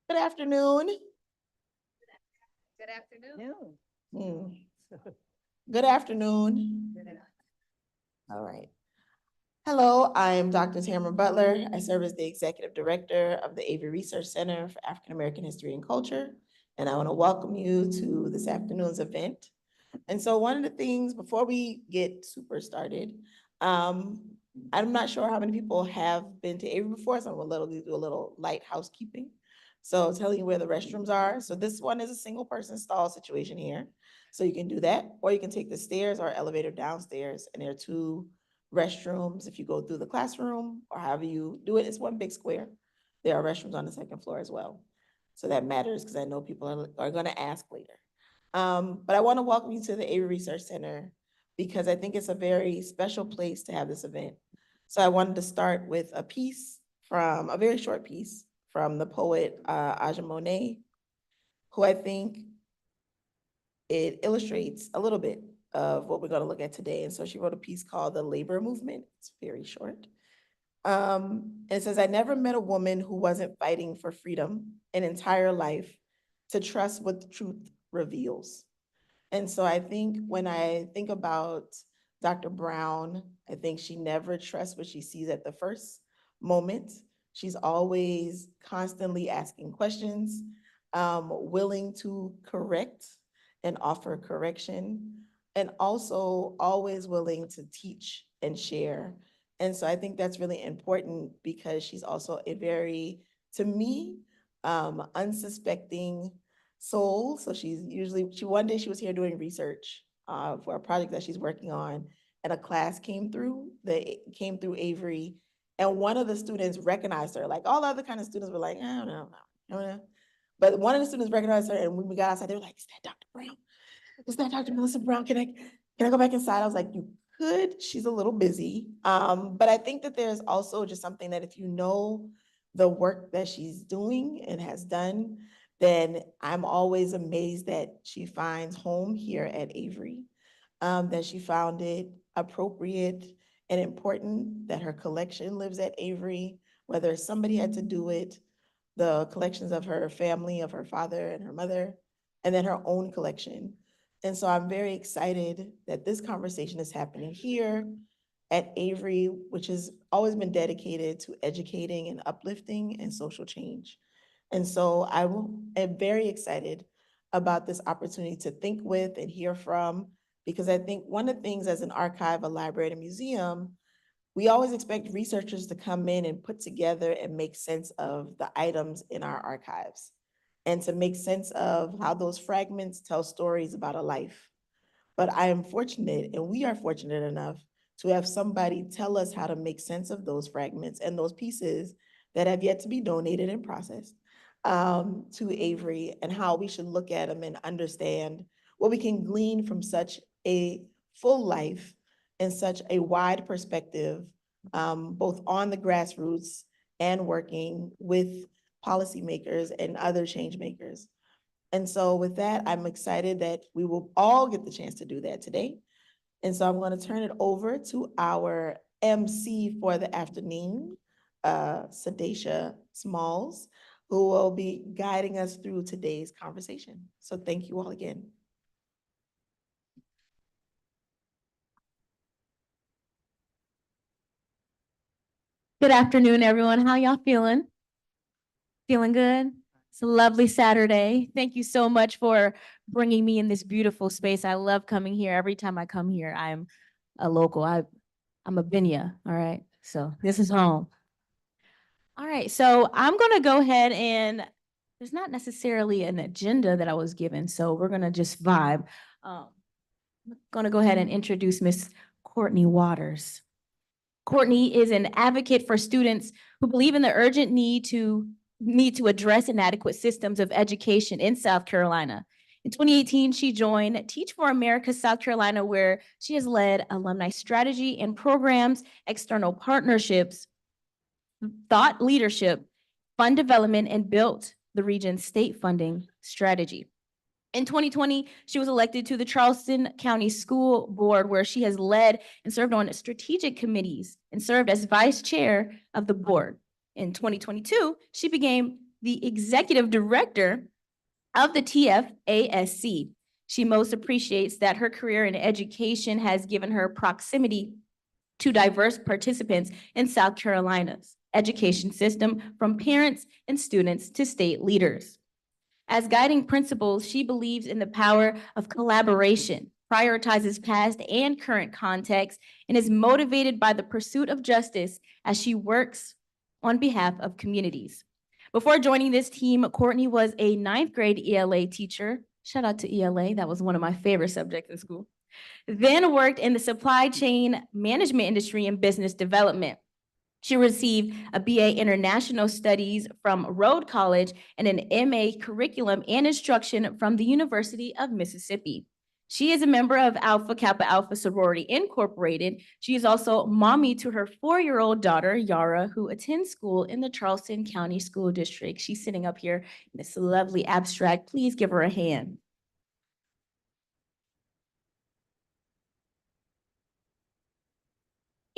Good afternoon. Good afternoon. Hmm. Good afternoon. All right. Hello, I'm Dr. Tamara Butler. I serve as the Executive Director of the Avery Research Center for African American History and Culture, and I want to welcome you to this afternoon's event. And so one of the things before we get super started, um, I'm not sure how many people have been to Avery before, so I'm gonna literally do a little light housekeeping. So telling you where the restrooms are. So this one is a single person stall situation here. So you can do that, or you can take the stairs or elevator downstairs, and there are two restrooms. If you go through the classroom or however you do it, it's one big square. There are restrooms on the second floor as well. So that matters because I know people are gonna ask later. But I want to welcome you to the Avery Research Center because I think it's a very special place to have this event. So I wanted to start with a piece from a very short piece from the poet Aja Monet, who I think it illustrates a little bit of what we're going to look at today. And so she wrote a piece called The Labor Movement. It's very short. And it says, I never met a woman who wasn't fighting for freedom an entire life to trust what the truth reveals. And so I think when I think about Dr. Brown, I think she never trusts what she sees at the first moment. She's always constantly asking questions, willing to correct and offer correction, and also always willing to teach and share. And so I think that's really important because she's also a very, to me, unsuspecting soul. So one day she was here doing research for a project that she's working on, and a class came through Avery, and one of the students recognized her. Like all other kind of students were like, I don't know. But one of the students recognized her, and when we got outside, they were like, "Is that Dr. Brown? Is that Dr. Melissa Brown? Can I go back inside?" I was like, "You could." She's a little busy, but I think that there's also just something that if you know the work that she's doing and has done, then I'm always amazed that she finds home here at Avery, that she found it appropriate and important that her collection lives at Avery, whether somebody had to do it, the collections of her family, of her father and her mother, and then her own collection. And so I'm very excited that this conversation is happening here at Avery, which has always been dedicated to educating and uplifting and social change. And so am very excited about this opportunity to think with and hear from, because I think one of the things as an archive, a library, and a museum, we always expect researchers to come in and put together and make sense of the items in our archives and to make sense of how those fragments tell stories about a life. But I am fortunate, and we are fortunate enough to have somebody tell us how to make sense of those fragments and those pieces that have yet to be donated and processed to Avery, and how we should look at them and understand what we can glean from such a full life and such a wide perspective, both on the grassroots and working with policymakers and other change makers. And so with that, I'm excited that we will all get the chance to do that today. And so I'm going to turn it over to our MC for the afternoon, Sadesha Smalls, who will be guiding us through today's conversation. So thank you all again. Good afternoon, everyone. How y'all feeling? Feeling good? It's a lovely Saturday. Thank you so much for bringing me in this beautiful space. I love coming here. Every time I come here, I'm a local. I'm a Binya, all right? So this is home. All right, so I'm gonna go ahead and there's not necessarily an agenda that I was given, so we're gonna just vibe. I'm gonna go ahead and introduce Miss Courtney Waters. Courtney is an advocate for students who believe in the urgent need to address inadequate systems of education in South Carolina. In 2018, she joined Teach for America South Carolina, where she has led alumni strategy and programs, external partnerships, thought leadership, fund development, and built the region's state funding strategy. In 2020, she was elected to the Charleston County School Board, where she has led and served on strategic committees and served as vice chair of the board. In 2022, she became the executive director of the TFASC. She most appreciates that her career in education has given her proximity to diverse participants in South Carolina's education system, from parents and students to state leaders. As guiding principles, she believes in the power of collaboration, prioritizes past and current context, and is motivated by the pursuit of justice as she works on behalf of communities. Before joining this team, Courtney was a ninth grade ELA teacher. Shout out to ELA, that was one of my favorite subjects in school. Then worked in the supply chain management industry and business development. She received a BA International Studies from Rhodes College and an MA Curriculum and Instruction from the University of Mississippi. She is a member of Alpha Kappa Alpha Sorority Incorporated. She is also mommy to her 4-year-old daughter, Yara, who attends school in the Charleston County School District. She's sitting up here in this lovely abstract. Please give her a hand.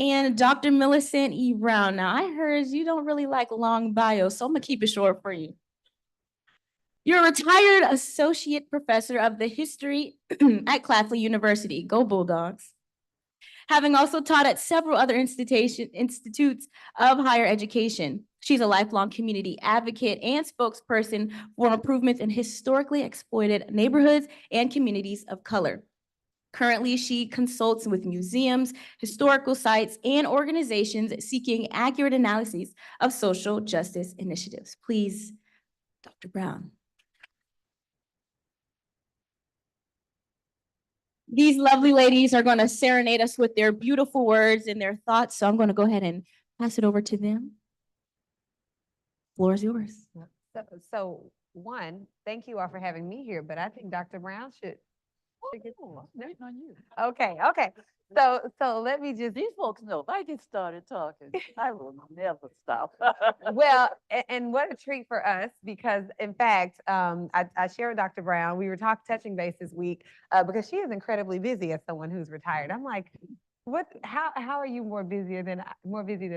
And Dr. Millicent E. Brown. Now, I heard you don't really like long bios, so I'm gonna keep it short for you. You're a retired associate professor of the history at Claflin University. Go Bulldogs. Having also taught at several other institutes of higher education. She's a lifelong community advocate and spokesperson for improvements in historically exploited neighborhoods and communities of color. Currently, she consults with museums, historical sites, and organizations seeking accurate analyses of social justice initiatives. Please, Dr. Brown. These lovely ladies are going to serenade us with their beautiful words and their thoughts, so I'm going to go ahead and pass it over to them. Floor is yours. So one, thank you all for having me here, but I think Dr. Brown should. Waiting on you. Okay. So let me just. These folks know if I get started talking, I will never stop. Well, and what a treat for us, because in fact, I share with Dr. Brown, we were touching base this week because she is incredibly busy as someone who's retired. I'm like, how are you more busy than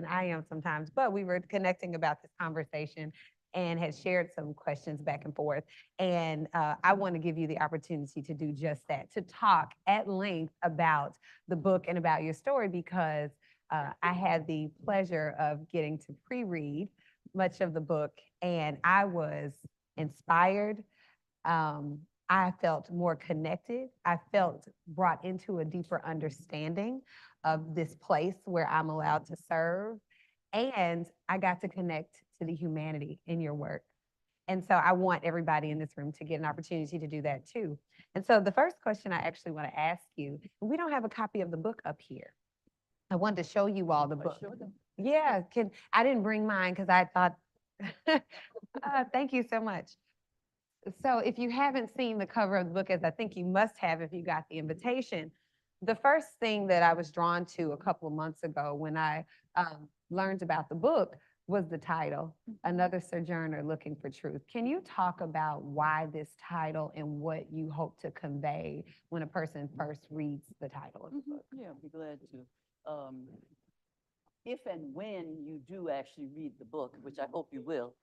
I am sometimes? But we were connecting about this conversation and had shared some questions back and forth. And I want to give you the opportunity to do just that, to talk at length about the book and about your story, because I had the pleasure of getting to pre-read much of the book, and I was inspired. I felt more connected. I felt brought into a deeper understanding of this place where I'm allowed to serve. And I got to connect to the humanity in your work. And so I want everybody in this room to get an opportunity to do that too. And so the first question I actually want to ask you, we don't have a copy of the book up here. I wanted to show you all the book. Yeah, I didn't bring mine because I thought, thank you so much. So if you haven't seen the cover of the book, as I think you must have if you got the invitation, the first thing that I was drawn to a couple of months ago when I learned about the book was the title, Another Sojourner Looking for Truth. Can you talk about why this title and what you hope to convey when a person first reads the title of the book? Yeah, I'd be glad to. If and when you do actually read the book, which I hope you will,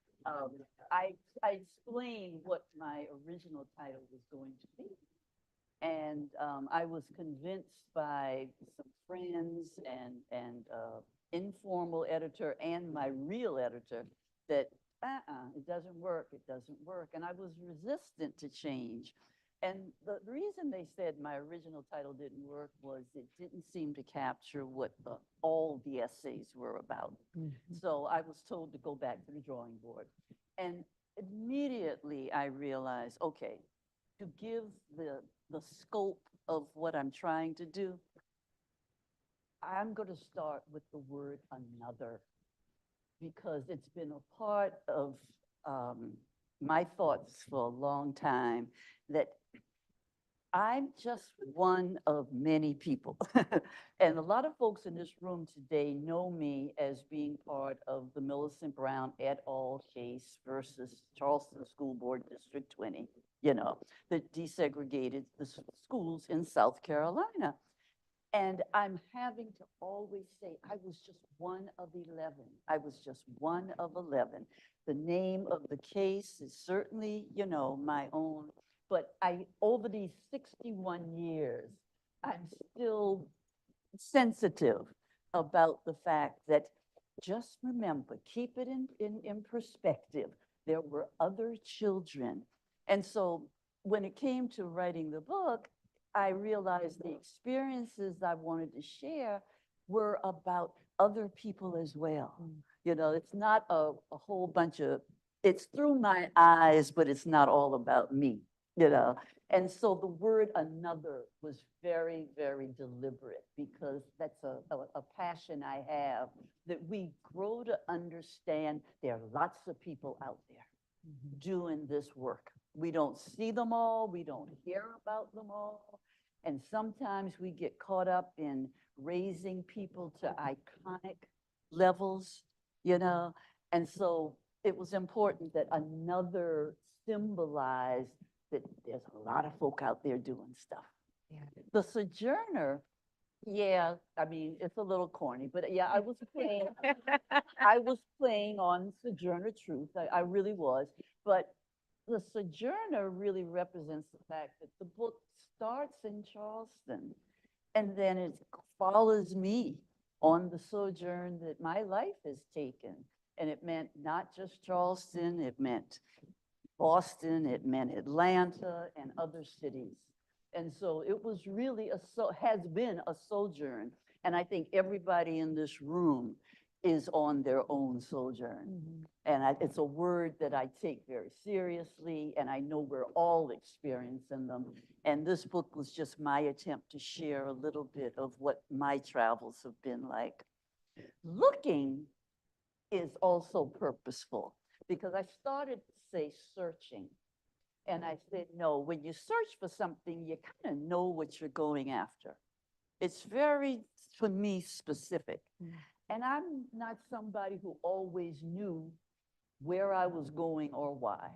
I explain what my original title was going to be. And I was convinced by some friends and informal editor and my real editor that it doesn't work, And I was resistant to change. And the reason they said my original title didn't work was it didn't seem to capture what all the essays were about. Mm-hmm. So I was told to go back to the drawing board. And immediately I realized, okay, to give the scope of what I'm trying to do, I'm going to start with the word another, because it's been a part of my thoughts for a long time that I'm just one of many people. And a lot of folks in this room today know me as being part of the Millicent Brown et al. Case versus Charleston School Board District 20, that desegregated the schools in South Carolina. And I'm having to always say, I was just one of 11. I was just one of 11. The name of the case is certainly, my own. But over these 61 years, I'm still sensitive about the fact that just remember, keep it in perspective. There were other children. And so when it came to writing the book, I realized the experiences I wanted to share were about other people as well. It's not a whole bunch of, it's through my eyes, but it's not all about me, you know. And so the word another was very, very deliberate because that's a passion I have, that we grow to understand there are lots of people out there doing this work. We don't see them all, we don't hear about them all. And sometimes we get caught up in raising people to iconic levels, And so it was important that another symbolized that there's a lot of folk out there doing stuff. Yeah. The Sojourner, yeah, I mean, it's a little corny, but yeah, I was playing on Sojourner Truth. I really was. But the Sojourner really represents the fact that the book starts in Charleston and then it follows me on the sojourn that my life has taken. And it meant not just Charleston, it meant Boston, it meant Atlanta and other cities. And so it was really has been a sojourn. And I think everybody in this room is on their own sojourn. And it's a word that I take very seriously, and I know we're all experiencing them. And this book was just my attempt to share a little bit of what my travels have been like. Looking is also purposeful because I started to say searching. And I said, no, when you search for something, you kind of know what you're going after. It's very, for me, specific. And I'm not somebody who always knew where I was going or why.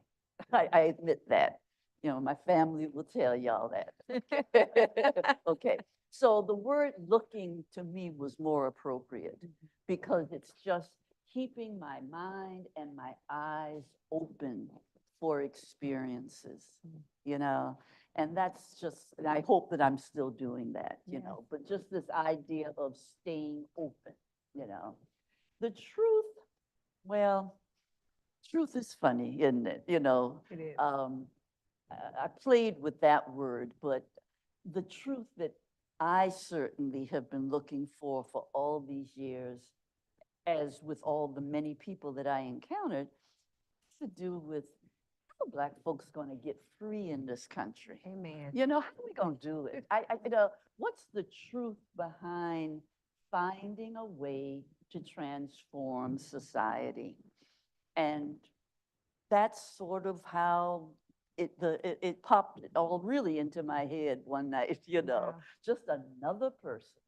I admit that. My family will tell y'all that. Okay. So the word looking to me was more appropriate because it's just keeping my mind and my eyes open for experiences, and that's just, and I hope that I'm still doing that, but just this idea of staying open, The truth, well, truth is funny, isn't it? It is. I played with that word, but the truth that I certainly have been looking for all these years, as with all the many people that I encountered, has to do with how Black folks going to get free in this country. Amen. How are we going to do it? What's the truth behind finding a way to transform society? And that's sort of how it popped all really into my head one night, Wow. just another person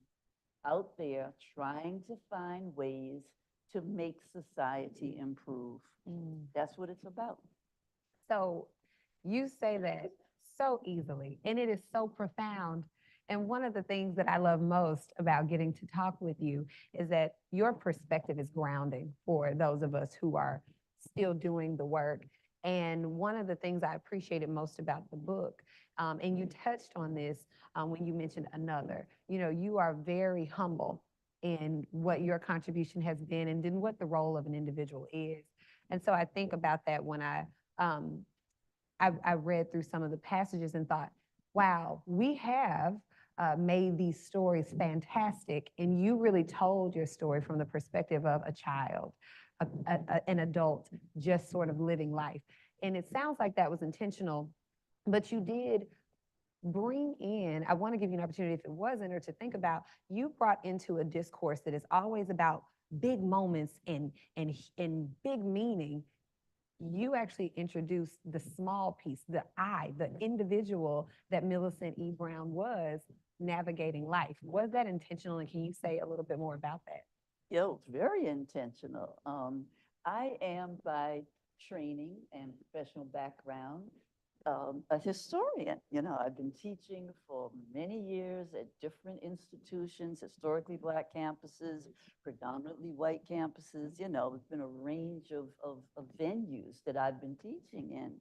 out there trying to find ways to make society improve. That's what it's about. So you say that so easily, and it is so profound. And one of the things that I love most about getting to talk with you is that your perspective is grounding for those of us who are still doing the work. And one of the things I appreciated most about the book, and you touched on this when you mentioned another, you are very humble in what your contribution has been and then what the role of an individual is. And so I think about that when I read through some of the passages and thought, wow, we have made these stories fantastic. And you really told your story from the perspective of a child, an adult, just sort of living life. And it sounds like that was intentional, but you did bring in, I want to give you an opportunity, if it wasn't, or to think about, you brought into a discourse that is always about big moments and big meaning. You actually introduced the small piece, the individual that Millicent E. Brown was navigating life. Was that intentional? And can you say a little bit more about that? Yeah, it's very intentional. I am by training and professional background a historian. You know, I've been teaching for many years at different institutions, historically Black campuses, predominantly white campuses. You know, it's been a range of venues that I've been teaching in.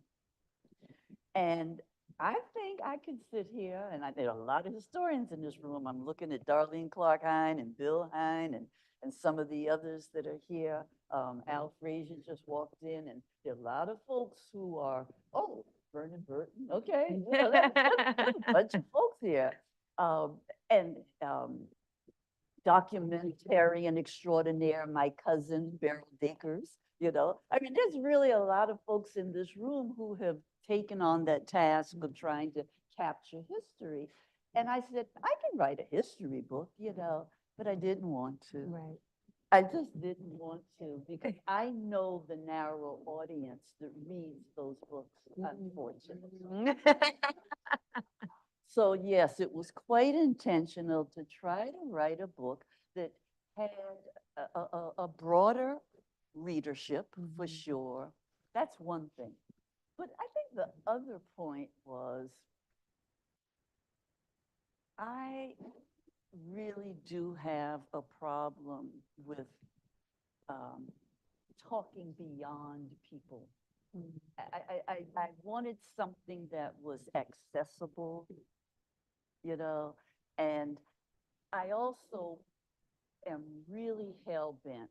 And I think I could sit here, and there are a lot of historians in this room. I'm looking at Darlene Clark Hine and Bill Hine and some of the others that are here. Al Frazier just walked in, and there are a lot of folks who are, oh, Vernon Burton, okay. Yeah, that's a bunch of folks here. And documentarian extraordinaire, my cousin Beryl Dakers, you know. I mean, there's really a lot of folks in this room who have taken on that task of trying to capture history. And I said, I can write a history book, you know, but I didn't want to. Right. I just didn't want to because I know the narrow audience that reads those books, unfortunately. So yes, it was quite intentional to try to write a book that had a broader readership for sure. That's one thing. But I think the other point was I really do have a problem with talking beyond people. I wanted something that was accessible, you know, and I also am really hell bent.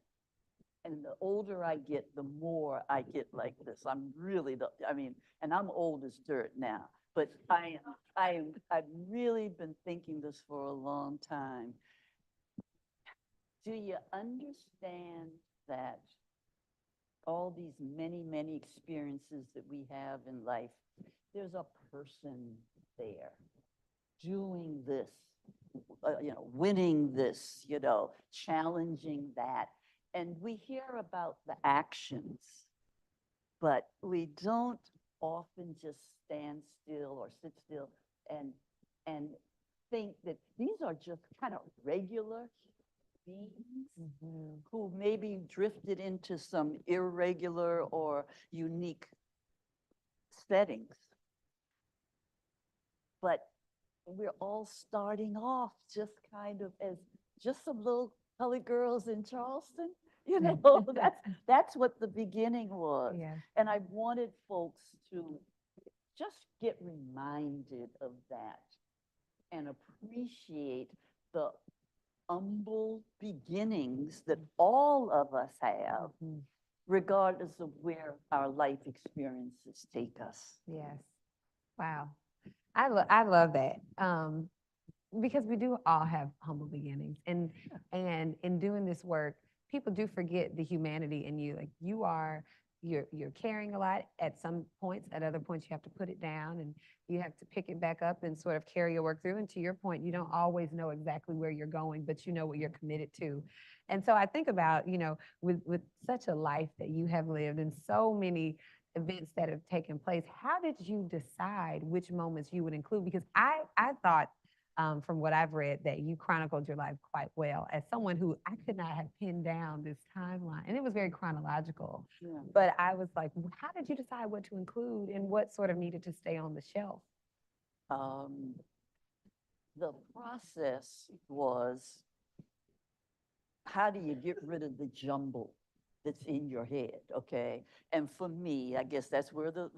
And the older I get, the more I get like this. I'm really I mean, and I'm old as dirt now, but I've really been thinking this for a long time. Do you understand that all these many experiences that we have in life, there's a person there doing this, you know, winning this, you know, challenging that. And we hear about the actions, but we don't often just stand still or sit still and think that these are just kind of regular beings who maybe drifted into some irregular or unique settings. But we're all starting off just kind of as just some little colored girls in Charleston. You know, that's what the beginning was. Yeah. And I wanted folks to just get reminded of that and appreciate the humble beginnings that all of us have, regardless of where our life experiences take us. Yes. Wow. I love that. Because we do all have humble beginnings. And in doing this work, people do forget the humanity in you. Like you're carrying a lot at some points, at other points you have to put it down and you have to pick it back up and sort of carry your work through. And to your point, you don't always know exactly where you're going, but you know what you're committed to. And so I think about, you know, with such a life that you have lived and so many events that have taken place, how did you decide which moments you would include? Because I thought from what I've read, that you chronicled your life quite well as someone who I could not have pinned down this timeline. And it was very chronological. Yeah. But I was like, how did you decide what to include and what sort of needed to stay on the shelf? The process was, how do you get rid of the jumble that's in your head, okay? And for me, I guess that's where the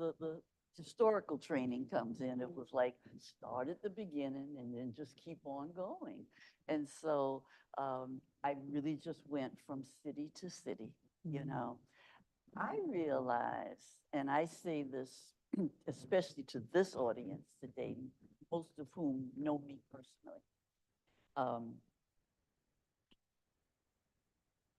historical training comes in. It was like, start at the beginning and then just keep on going. And so I really just went from city to city, you know. I realized, and I say this especially to this audience today, most of whom know me personally,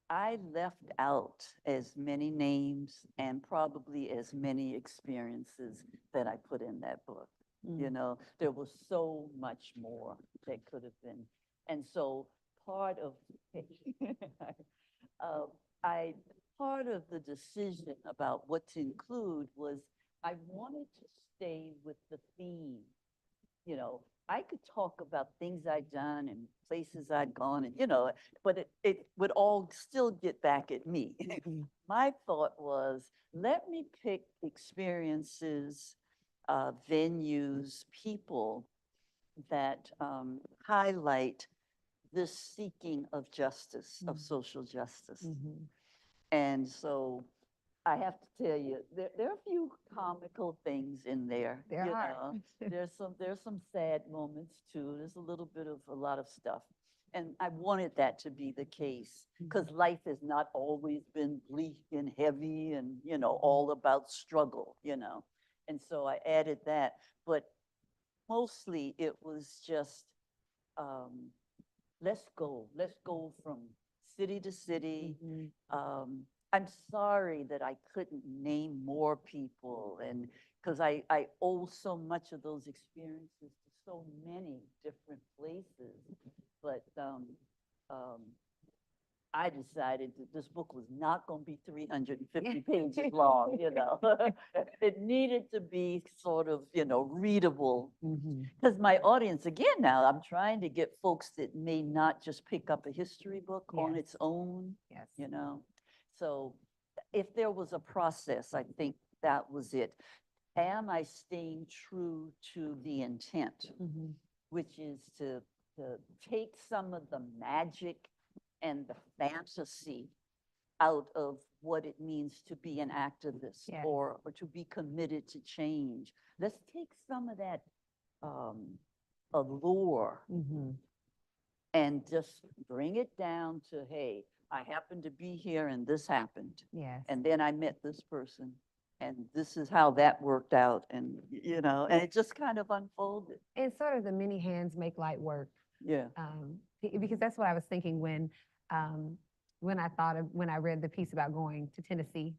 I left out as many names and probably as many experiences that I put in that book. You know, there was so much more that could have been. And so part of part of the decision about what to include was I wanted to stay with the theme. You know, I could talk about things I'd done and places I'd gone and, you know, but it would all still get back at me. My thought was, let me pick experiences venues, people that highlight this seeking of justice, of social justice. And so I have to tell you, there are a few comical things in there. There you are. know. There's some sad moments too. There's a little bit of a lot of stuff. And I wanted that to be the case because life has not always been bleak and heavy and, all about struggle, And so I added that. But mostly it was just, let's go from city to city. I'm sorry that I couldn't name more people and because I owe so much of those experiences to so many different places. But I decided that this book was not going to be 350 pages long, It needed to be sort of, readable. Because my audience, again, now I'm trying to get folks that may not just pick up a history book on Yes. its own, Yes. So if there was a process, I think that was it. Am I staying true to the intent, which is to take some of the magic and the fantasy out of what it means to be an activist Yes. or to be committed to change. Let's take some of that allure and just bring it down to, hey, I happened to be here and this happened. Yes. And then I met this person and this is how that worked out. And, and it just kind of unfolded. And sort of the many hands make light work. Yeah. Because that's what I was thinking when I read the piece about going to Tennessee.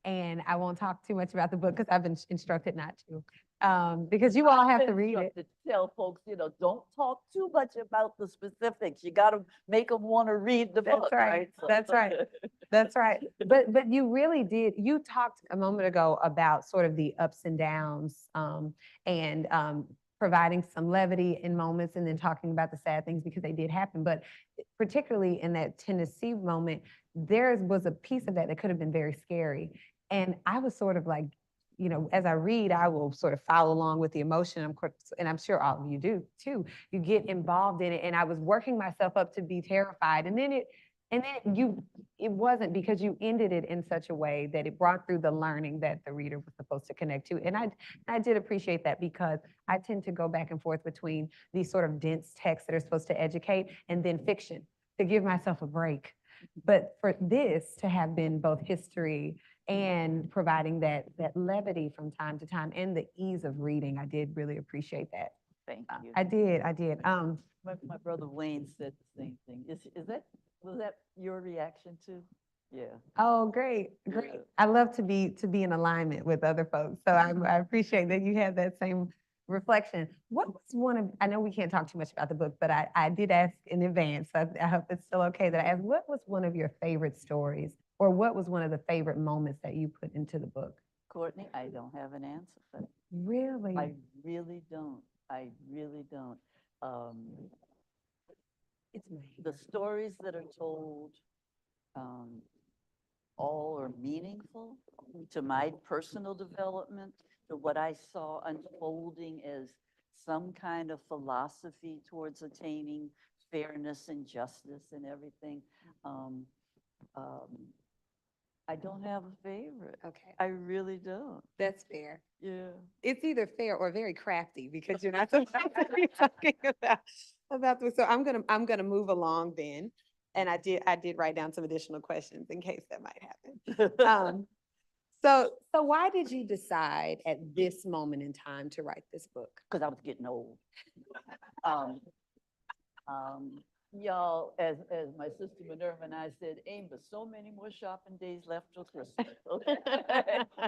And I won't talk too much about the book because I've been instructed not to. Because you all have to read it. To tell folks, don't talk too much about the specifics. You got to make them want to read the book. That's right. So- That's right. That's right. But you really did. You talked a moment ago about sort of the ups and downs and providing some levity in moments and then talking about the sad things because they did happen. But particularly in that Tennessee moment, there was a piece of that that could have been very scary. And I was sort of like, as I read, I will sort of follow along with the emotion. And I'm sure all of you do too. You get involved in it. And I was working myself up to be terrified. And then it wasn't because you ended it in such a way that it brought through the learning that the reader was supposed to connect to. And I did appreciate that because I tend to go back and forth between these sort of dense texts that are supposed to educate and then fiction to give myself a break. But for this to have been both history and providing that levity from time to time and the ease of reading, I did really appreciate that. Thank you. I did. My brother Wayne said the same thing. Was that your reaction too? Yeah. Oh, great. Yeah. I love to be in alignment with other folks. So I appreciate that you have that same reflection. What was I know we can't talk too much about the book, but I did ask in advance. So I hope it's still okay that I asked, what was one of your favorite stories or what was one of the favorite moments that you put into the book? Courtney, I don't have an answer for that. Really? I really don't. I really don't. It's my The stories that are told all are meaningful to my personal development, to what I saw unfolding as some kind of philosophy towards attaining fairness and justice and everything. I don't have a favorite. Okay, I really don't. that's fair. Yeah. It's either fair or very crafty because you're not supposed to be talking about this. So I'm gonna move along then. And I did write down some additional questions in case that might happen. So why did you decide at this moment in time to write this book? Because I was getting old. Y'all, as my sister Minerva and I said, ain't but so many more shopping days left till Christmas. Okay?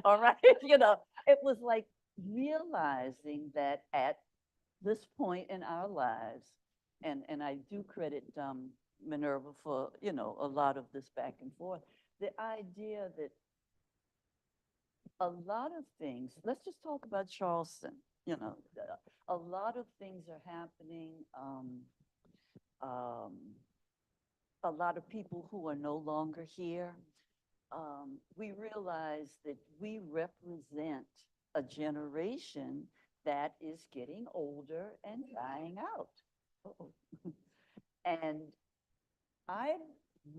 All right, it was like realizing that at this point in our lives, and I do credit Minerva for, a lot of this back and forth, the idea that a lot of things, let's just talk about Charleston, a lot of things are happening. A lot of people who are no longer here. We realize that we represent a generation that is getting older and dying out. Uh-oh. And I'm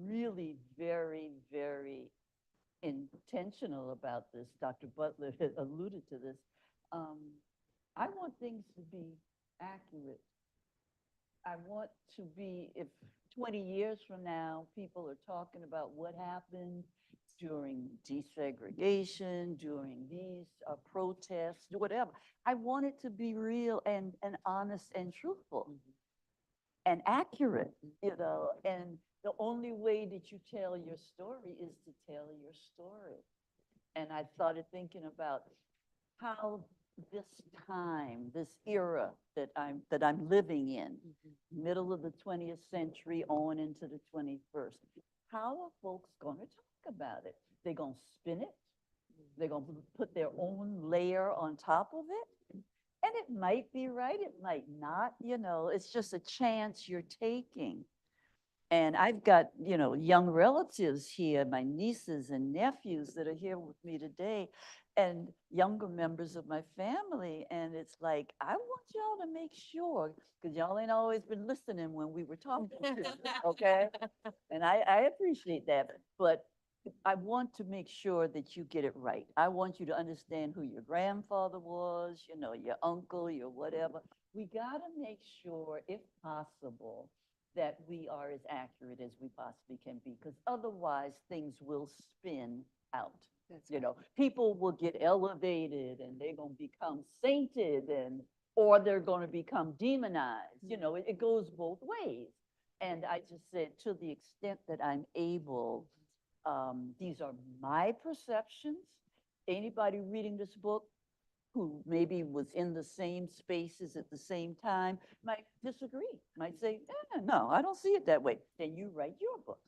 really very, very intentional about this. Dr. Butler had alluded to this. I want things to be accurate. I want to be, if 20 years from now, people are talking about what happened during desegregation, during these protests, whatever. I want it to be real and honest and truthful and accurate, you know, and the only way that you tell your story is to tell your story. And I started thinking about how this time, this era that I'm living in, middle of the 20th century on into the 21st, how are folks going to talk about it? They're going to spin it. They're going to put their own layer on top of it. And it might be right, it might not, you know, it's just a chance you're taking. And I've got, you know, young relatives here, my nieces and nephews that are here with me today, and younger members of my family. And it's like, I want y'all to make sure, because y'all ain't always been listening when we were talking, okay? And I appreciate that, but I want to make sure that you get it right. I want you to understand who your grandfather was, you know, your uncle, your whatever. We got to make sure, if possible, that we are as accurate as we possibly can be, because otherwise things will spin out. You know, people will get elevated and they're going to become sainted, and or they're going to become demonized. You know, it goes both ways. And I just said, to the extent that I'm able, these are my perceptions. Anybody reading this book who maybe was in the same spaces at the same time might disagree, might say, no, I don't see it that way. Then you write your book.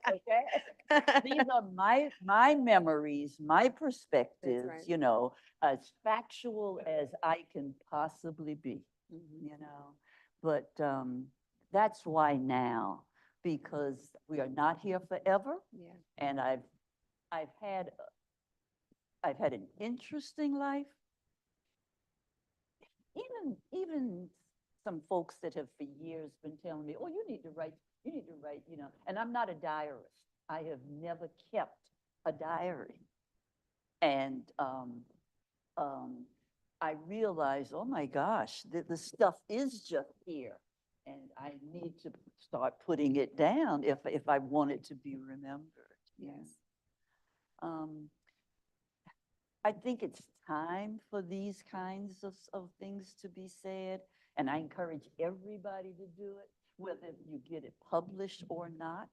Okay? These are my memories, my perspectives, right. you know, as factual as I can possibly be, you know. But that's why now, because we are not here forever. Yeah. And I've had an interesting life. Even some folks that have for years been telling me, oh, you need to write, you know, and I'm not a diarist. I have never kept a diary. And I realized, oh my gosh, the stuff is just here. And I need to start putting it down if I want it to be remembered. Yes. I think it's time for these kinds of things to be said, and I encourage everybody to do it, whether you get it published or not.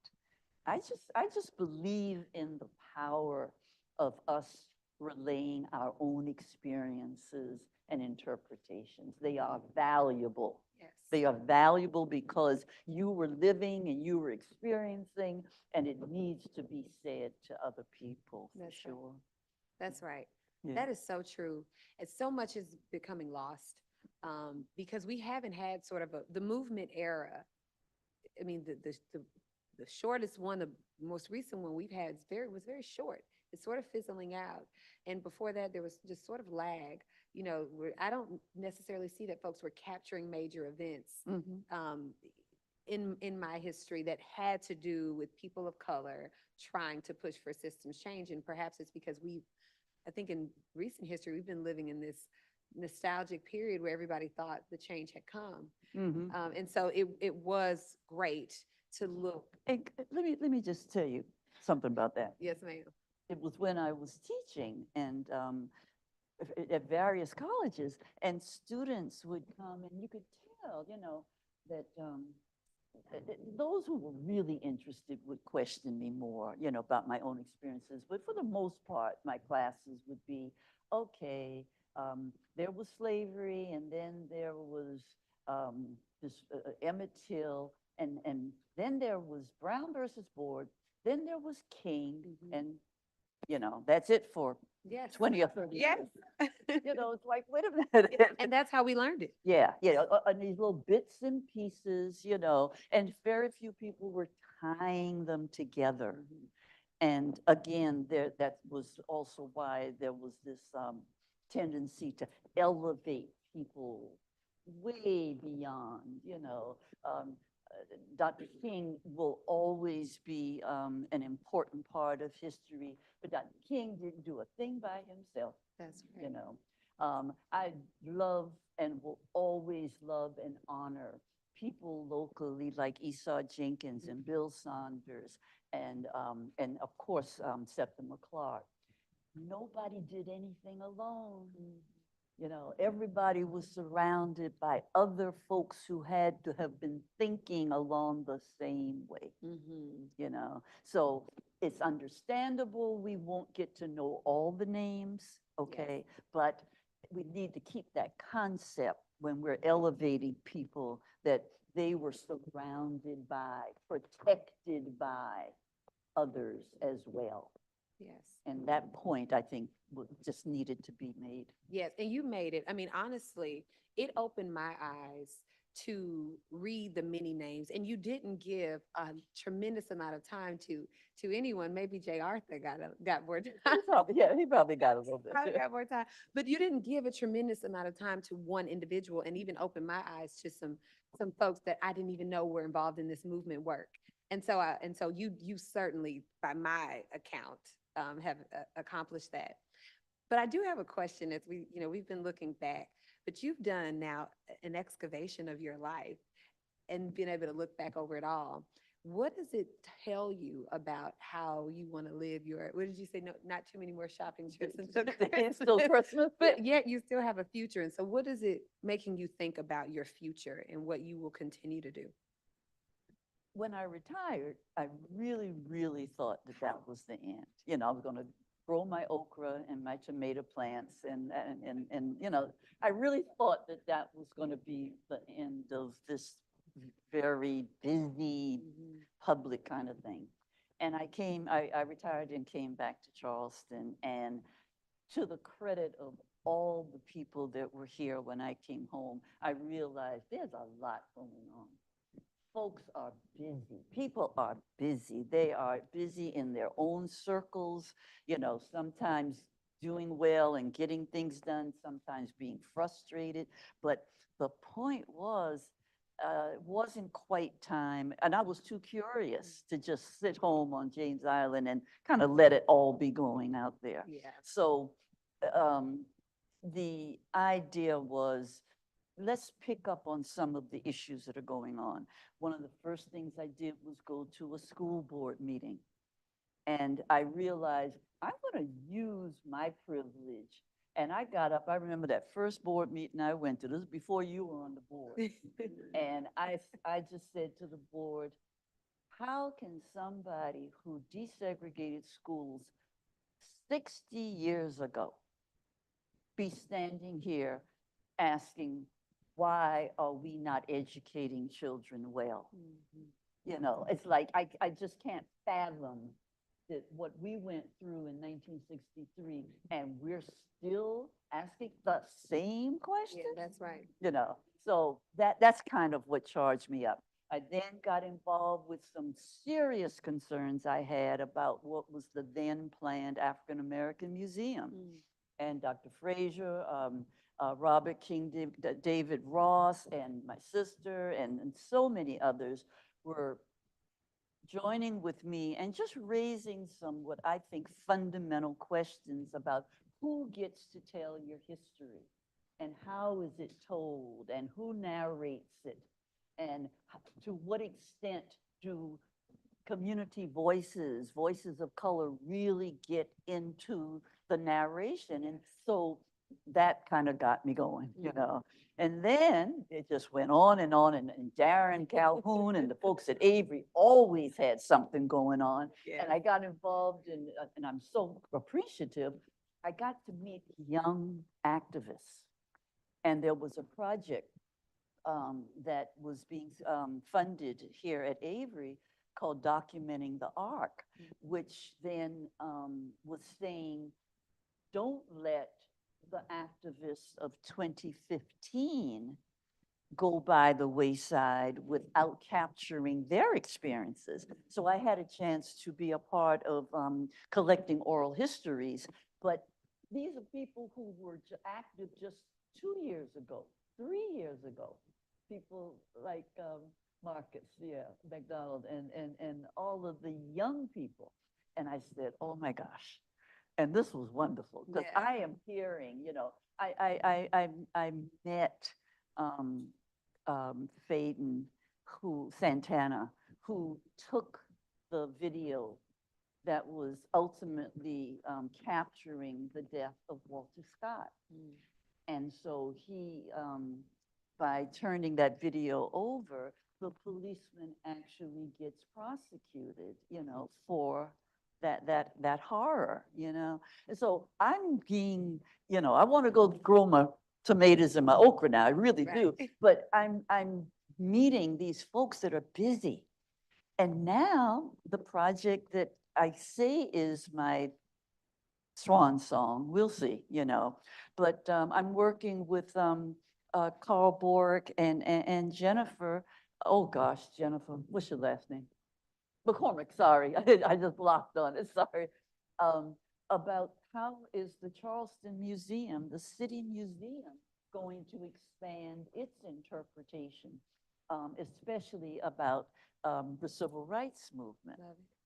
I just believe in the power of us relaying our own experiences and interpretations. They are valuable. Yes. They are valuable because you were living and you were experiencing, and it needs to be said to other people, for That's right. sure. That's right. Yeah. That is so true. And so much is becoming lost because we haven't had sort of the movement era. I mean, the shortest one, the most recent one we've had was very short. It's sort of fizzling out. And before that, there was just sort of lag. You know, I don't necessarily see that folks were capturing major events in my history that had to do with people of color trying to push for systems change. And perhaps it's because I think in recent history, we've been living in this nostalgic period where everybody thought the change had come. And so it was great to look. And let me just tell you something about that. Yes, ma'am. It was when I was teaching and at various colleges, and students would come, and you could tell, you know, that those who were really interested would question me more, you know, about my own experiences. But for the most part, my classes would be, okay, there was slavery, and then there was this Emmett Till, and then there was Brown versus Board, then there was King, and, you know, that's it for Yes. 20 or 30 Yes. years. You know, it's like, wait a minute. And that's how we learned it. Yeah, and these little bits and pieces, you know, and very few people were tying them together. And again, that was also why there was this tendency to elevate people way beyond, Dr. King will always be an important part of history, but Dr. King didn't do a thing by himself. That's you know. I love and will always love and honor people locally like Esau Jenkins and Bill Saunders and of course, Septima Clark. Nobody did anything alone. Everybody was surrounded by other folks who had to have been thinking along the same way, So it's understandable we won't get to know all the names, okay? But we need to keep that concept when we're elevating people that they were surrounded by, protected by others as well. Yes. And that point, I think, just needed to be made. Yes, and you made it. I mean, honestly, it opened my eyes to read the many names, and you didn't give a tremendous amount of time to anyone. Maybe Jay Arthur got more time. He probably got a little bit. Probably got more time, but you didn't give a tremendous amount of time to one individual, and even open my eyes to some folks that I didn't even know were involved in this movement work. And so you certainly, by my account, have accomplished that. But I do have a question as we've been looking back, but you've done now an excavation of your life and been able to look back over it all. What does it tell you about how you want to live what did you say? No, not too many more shopping trips until It's still Christmas. but yet you still have a future. And so what is it making you think about your future and what you will continue to do? When I retired, I really, really thought that was the end. I was going to grow my okra and my tomato plants and I really thought that was going to be the end of this very busy public kind of thing. And I retired and came back to Charleston, and to the credit of all the people that were here when I came home, I realized there's a lot going on. Folks are busy. People are busy. They are busy in their own circles, sometimes doing well and getting things done, sometimes being frustrated. But the point was, it wasn't quite time, and I was too curious to just sit home on James Island and kind of let it all be going out there. Yeah. So the idea was, let's pick up on some of the issues that are going on. One of the first things I did was go to a school board meeting. And I realized I want to use my privilege. And I got up, I remember that first board meeting I went to, this was before you were on the board. And I just said to the board, how can somebody who desegregated schools 60 years ago be standing here asking, why are we not educating children well? It's like, I just can't fathom that what we went through in 1963, and we're still asking the same question. Yeah, that's right. So that's kind of what charged me up. I then got involved with some serious concerns I had about what was the then planned African American Museum. And Dr. Frazier, Robert King, David Ross, and my sister, and so many others were joining with me and just raising some, what I think, fundamental questions about who gets to tell your history and how is it told and who narrates it, and to what extent do community voices of color really get into the narration. And so that kind of got me going, And then it just went on, and Darren Calhoun and the folks at Avery always had something going on. Yeah. And I got involved in, and I'm so appreciative, I got to meet young activists. And there was a project that was being funded here at Avery called Documenting the Arc, which then was saying, don't let the activists of 2015 go by the wayside without capturing their experiences. So I had a chance to be a part of collecting oral histories, but these are people who were active just 2 years ago, 3 years ago. People like Marcus, yeah, McDonald, and all of the young people. And I said, oh my gosh. And this was wonderful because Yeah. I am hearing, I met um, Faden, Santana, who took the video that was ultimately capturing the death of Walter Scott. And so by turning that video over, the policeman actually gets prosecuted, for that horror, And so I'm being, I want to go grow my tomatoes and my okra now, I really do. Right. But I'm meeting these folks that are busy. And now the project that I say is my swan song, we'll see, But I'm working with Carl Bork and Jennifer. Oh gosh, Jennifer, what's your last name? McCormick, sorry, I just blocked on it, sorry. About how is the Charleston Museum, the city museum, going to expand its interpretation, especially about the civil rights movement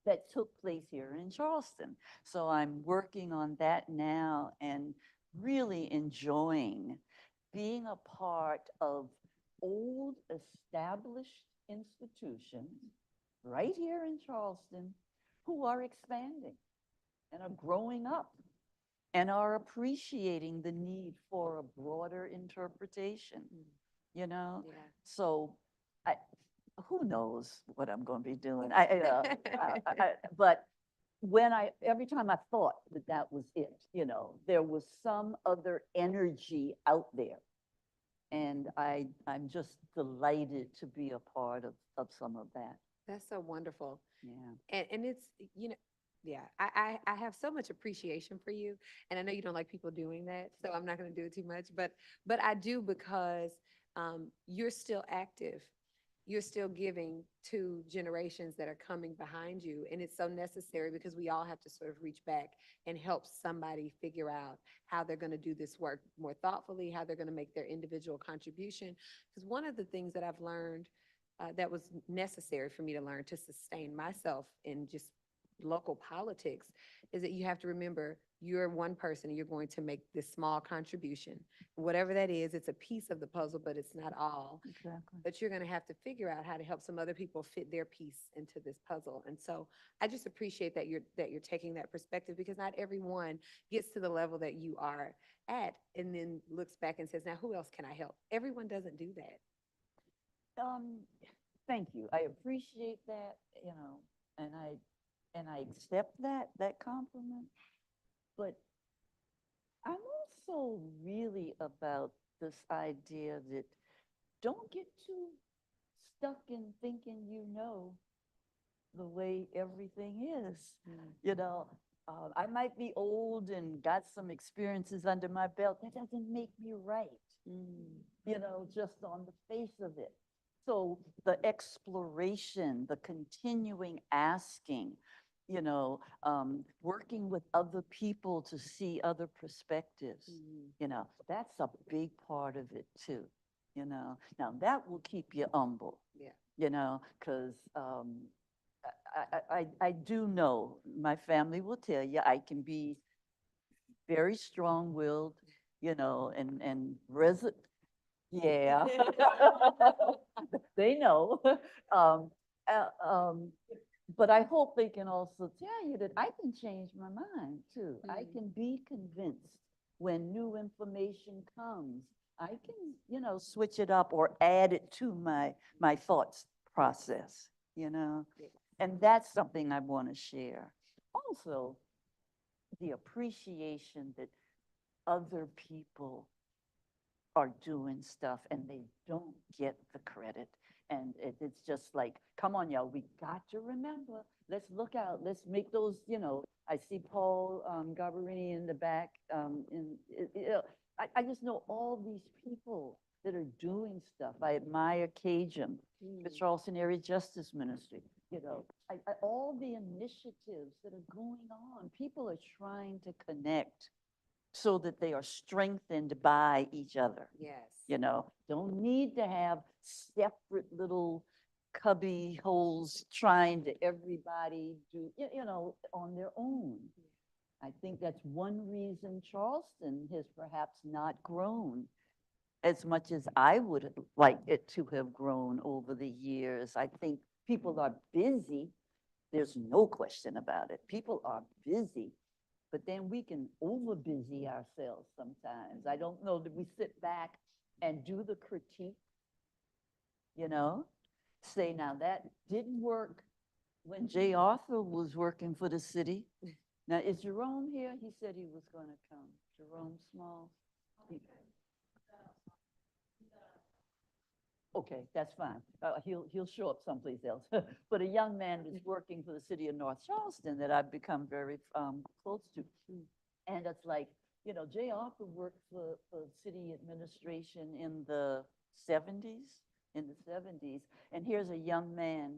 that took place here in Charleston. So I'm working on that now and really enjoying being a part of old established institutions right here in Charleston who are expanding and are growing up and are appreciating the need for a broader interpretation, Yeah. So I, who knows what I'm going to be doing? But every time I thought that was it, there was some other energy out there. And I'm just delighted to be a part of some of that. That's so wonderful. Yeah. And it's, yeah, I have so much appreciation for you. And I know you don't like people doing that, so I'm not going to do it too much, but I do because you're still active. You're still giving to generations that are coming behind you. And it's so necessary because we all have to sort of reach back and help somebody figure out how they're going to do this work more thoughtfully, how they're going to make their individual contribution. Because one of the things that I've learned that was necessary for me to learn to sustain myself in just local politics is that you have to remember you're one person and you're going to make this small contribution. Whatever that is, it's a piece of the puzzle, but it's not all. Exactly. But you're going to have to figure out how to help some other people fit their piece into this puzzle. And so I just appreciate that you're taking that perspective because not everyone gets to the level that you are at and then looks back and says, now who else can I help? Everyone doesn't do that. Thank you. I appreciate that, and I accept that compliment. But I'm also really about this idea that don't get too stuck in thinking the way everything is. I might be old and got some experiences under my belt. That doesn't make me right, just on the face of it. So the exploration, the continuing asking, working with other people to see other perspectives, that's a big part of it too, Now that will keep you humble, because I do know, my family will tell you, I can be very strong-willed, and yeah. They know. Um, but I hope they can also tell you that I can change my mind too. I can be convinced when new information comes. I can, switch it up or add it to my thoughts process, And that's something I want to share. Also, the appreciation that other people are doing stuff and they don't get the credit. And it's just like, come on, y'all, we got to remember, let's look out, let's make those, I see Paul Garbarini in the back. I just know all these people that are doing stuff. I admire Cajun, the Charleston Area Justice Ministry, you know, all the initiatives that are going on. People are trying to connect so that they are strengthened by each other. Yes. You know, don't need to have separate little cubby holes trying to everybody do, you know, on their own. I think that's one reason Charleston has perhaps not grown as much as I would have liked it to have grown over the years. I think people are busy. There's no question about it. People are busy, but then we can over busy ourselves sometimes. I don't know that we sit back and do the critique, you know, say, now that didn't work when Jay Arthur was working for the city. Now, is Jerome here? He said he was going to come. Jerome Small. Okay, that's fine. He'll show up someplace else. But a young man that's working for the city of North Charleston that I've become very close to. And it's like, you know, Jay Arthur worked for city administration in the 70s, And here's a young man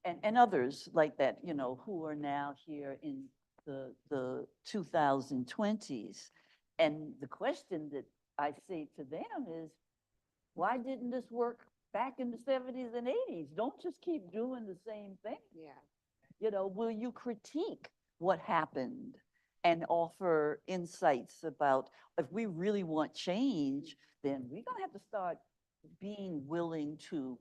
and others like that, you know, who are now here in the 2020s. And the question that I say to them is, why didn't this work back in the 70s and 80s? Don't just keep doing the same thing. Yeah. You know, will you critique what happened and offer insights about if we really want change, then we're going to have to start being willing to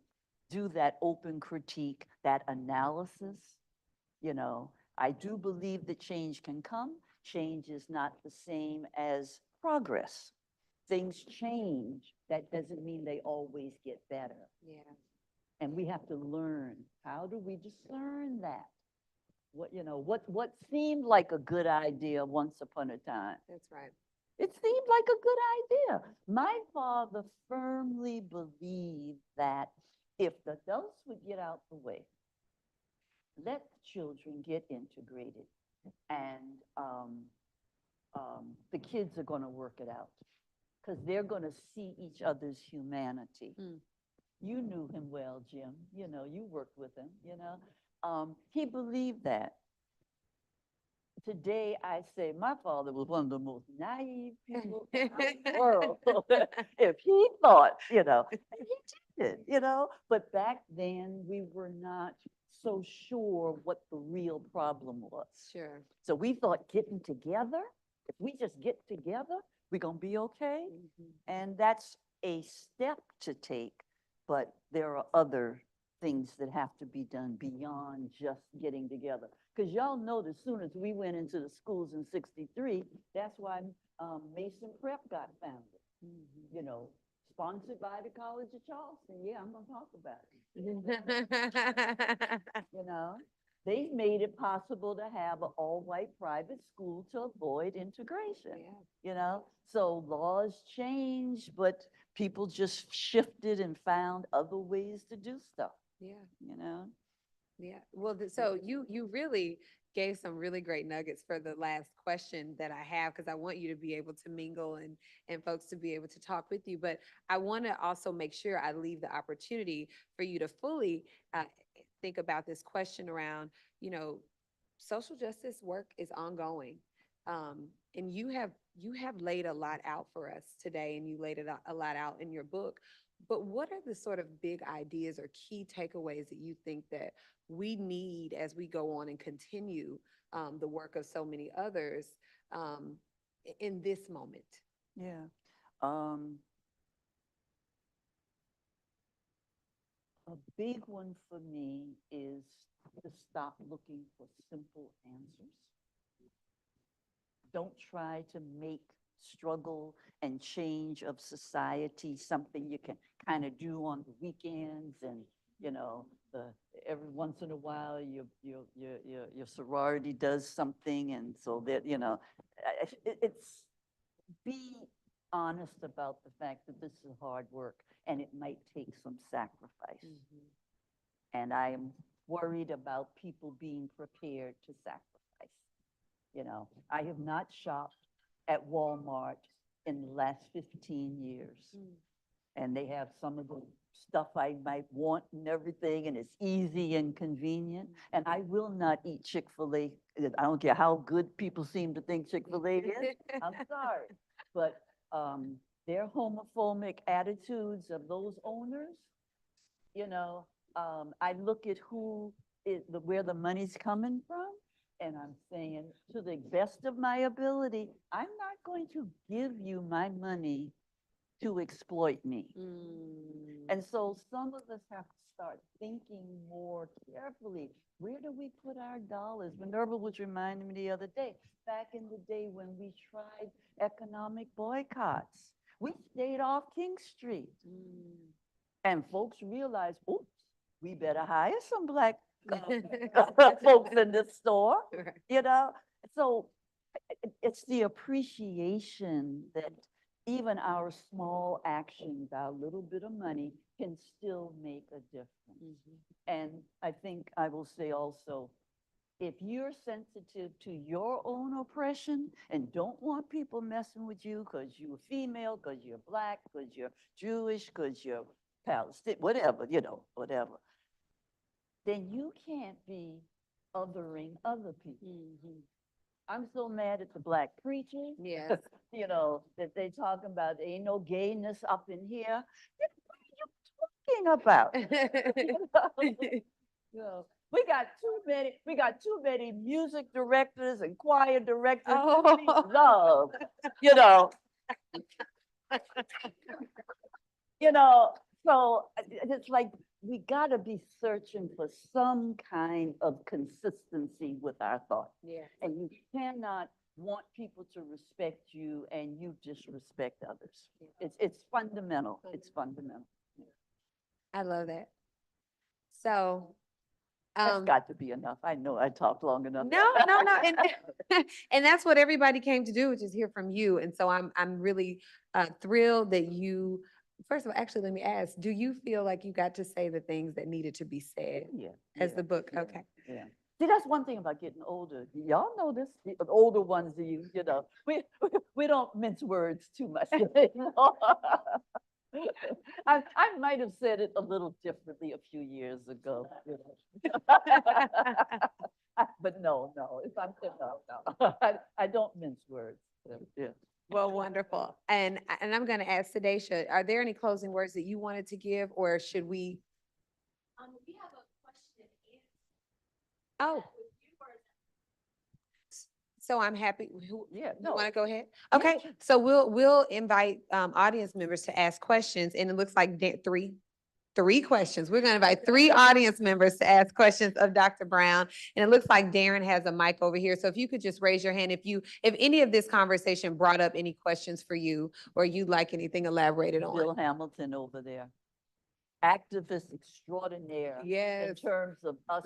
do that open critique, that analysis. You know, I do believe that change can come. Change is not the same as progress. Things change. That doesn't mean they always get better. Yeah. And we have to learn. How do we discern that? What, you know, what seemed like a good idea once upon a time? That's right. It seemed like a good idea. My father firmly believed that if the adults would get out the way, let the children get integrated, and the kids are going to work it out because they're going to see each other's humanity. You knew him well, Jim. You know, you worked with him, you know. He believed that. Today, I say my father was one of the most naive people in the world. If he thought, you know, and he did, you know, but back then we were not so sure what the real problem was. Sure. So we thought getting together, if we just get together, we're going to be okay. And that's a step to take, but there are other things that have to be done beyond just getting together. Because y'all know that as soon as we went into the schools in '63, that's why Mason Prep got founded. You know, sponsored by the College of Charleston. Yeah, I'm going to talk about it. You know, they made it possible to have an all-white private school to avoid integration. Yeah. You know, so laws changed, but people just shifted and found other ways to do stuff. Yeah. You know. Yeah. Well, so you really gave some really great nuggets for the last question that I have, because I want you to be able to mingle and folks to be able to talk with you. But I want to also make sure I leave the opportunity for you to fully think about this question around, you know, social justice work is ongoing. And you have laid a lot out for us today, and you laid it a lot out in your book. But what are the sort of big ideas or key takeaways that you think that we need as we go on and continue the work of so many others in this moment? Yeah. A big one for me is to stop looking for simple answers. Don't try to make struggle and change of society something you can kind of do on the weekends, and you know, every once in a while your sorority does something, and so that, you know, it's be honest about the fact that this is hard work and it might take some sacrifice. And I am worried about people being prepared to sacrifice. You know, I have not shopped at Walmart in the last 15 years. and they have some of the stuff I might want and everything, and it's easy and convenient. And I will not eat Chick-fil-A. I don't care how good people seem to think Chick-fil-A is. I'm sorry. But their homophobic attitudes of those owners, you know, I look at where the money's coming from, and I'm saying, to the best of my ability, I'm not going to give you my money to exploit me. And so some of us have to start thinking more carefully. Where do we put our dollars? Minerva was reminding me the other day, back in the day when we tried economic boycotts, we stayed off King Street. And folks realized, oops, we better hire some Black folks in this store, you know? So it's the appreciation that even our small actions, our little bit of money can still make a difference. And I think I will say also, if you're sensitive to your own oppression and don't want people messing with you because you're female, because you're Black, because you're Jewish, because you're Palestinian, whatever, you know, whatever, then you can't be othering other people. I'm so mad at the Black preachers, Yes. you know, that they talking about ain't no gayness up in here. What are you talking about? You know, we got too many music directors and choir directors who need love, you know. You know, so it's like we gotta be searching for some kind of consistency with our thoughts. Yeah. And you cannot want people to respect you and you disrespect others. It's fundamental. It's fundamental. I love that. So, That's got to be enough. I know I talked long enough. no, and and that's what everybody came to do, which is hear from you. And so I'm really thrilled that you. First of all, actually, let me ask: do you feel like you got to say the things that needed to be said Yeah. as yeah, the book? yeah, Okay. Yeah. See, that's one thing about getting older. Y'all know this, the older ones, you know, we don't mince words too much anymore. I might have said it a little differently a few years ago. You know. But no, if I'm, no. I don't mince words. Yeah. Well, wonderful. And I'm going to ask Sadesha, are there any closing words that you wanted to give, or should we? We have a question Oh. So I'm happy. Yeah, You no. want to go ahead? Yeah, Okay, sure. so we'll invite audience members to ask questions, and it looks like three questions. We're going to invite three audience members to ask questions of Dr. Brown, and it looks like Darren has a mic over here. So if you could just raise your hand if any of this conversation brought up any questions for you, or you'd like anything elaborated on. Bill Hamilton over there, activist extraordinaire. In Yes. terms of us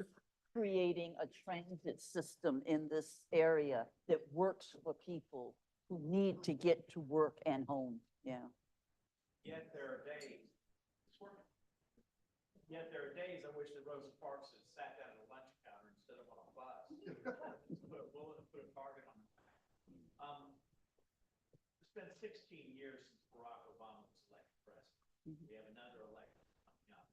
creating a transit system in this area that works for people who need to get to work and home. Yeah. Yet there are days, I wish that Rosa Parks had sat down at a lunch counter instead of on a bus. Put a bullet, put a target on the back. It's been 16 years since Barack Obama was elected president. We have another election coming up.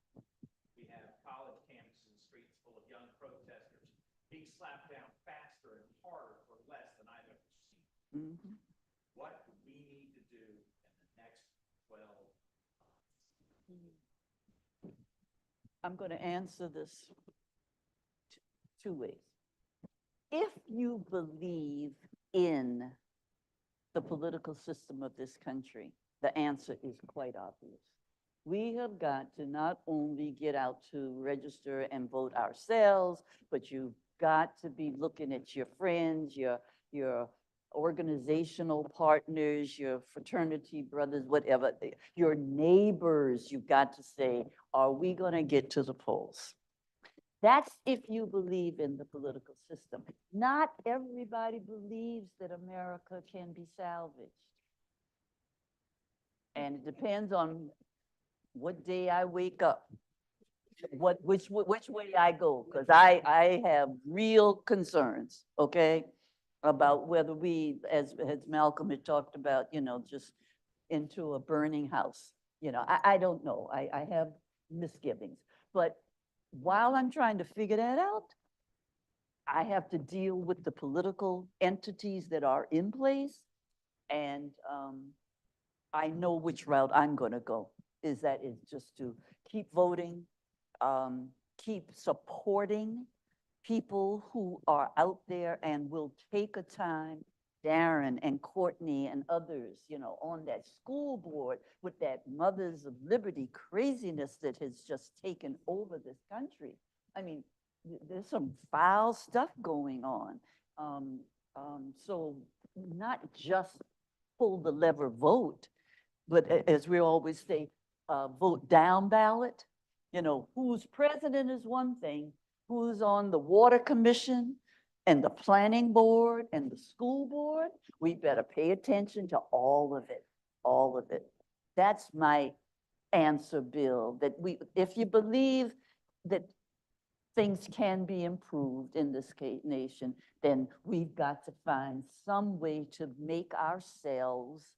We have college campuses and streets full of young protesters being slapped down faster and harder for less than I've ever seen. What do we need to do in the next 12 months? I'm going to answer this two ways. If you believe in the political system of this country, the answer is quite obvious. We have got to not only get out to register and vote ourselves, but you've got to be looking at your friends, your organizational partners, your fraternity brothers, whatever, your neighbors. You've got to say, are we going to get to the polls? That's if you believe in the political system. Not everybody believes that America can be salvaged. And it depends on what day I wake up, which way I go, because I have real concerns, okay, about whether we, as Malcolm had talked about, you know, just into a burning house. You know, I don't know. I have misgivings. But while I'm trying to figure that out, I have to deal with the political entities that are in place. And I know which route I'm going to go, is just to keep voting, keep supporting people who are out there and will take a time, Darren and Courtney and others, you know, on that school board with that Mothers of Liberty craziness that has just taken over this country. I mean, there's some foul stuff going on. So not just pull the lever vote, but as we always say, vote down ballot. You know, who's president is one thing, who's on the water commission and the planning board and the school board, we better pay attention to all of it, all of it. That's my answer, Bill, that if you believe that things can be improved in this nation, then we've got to find some way to make ourselves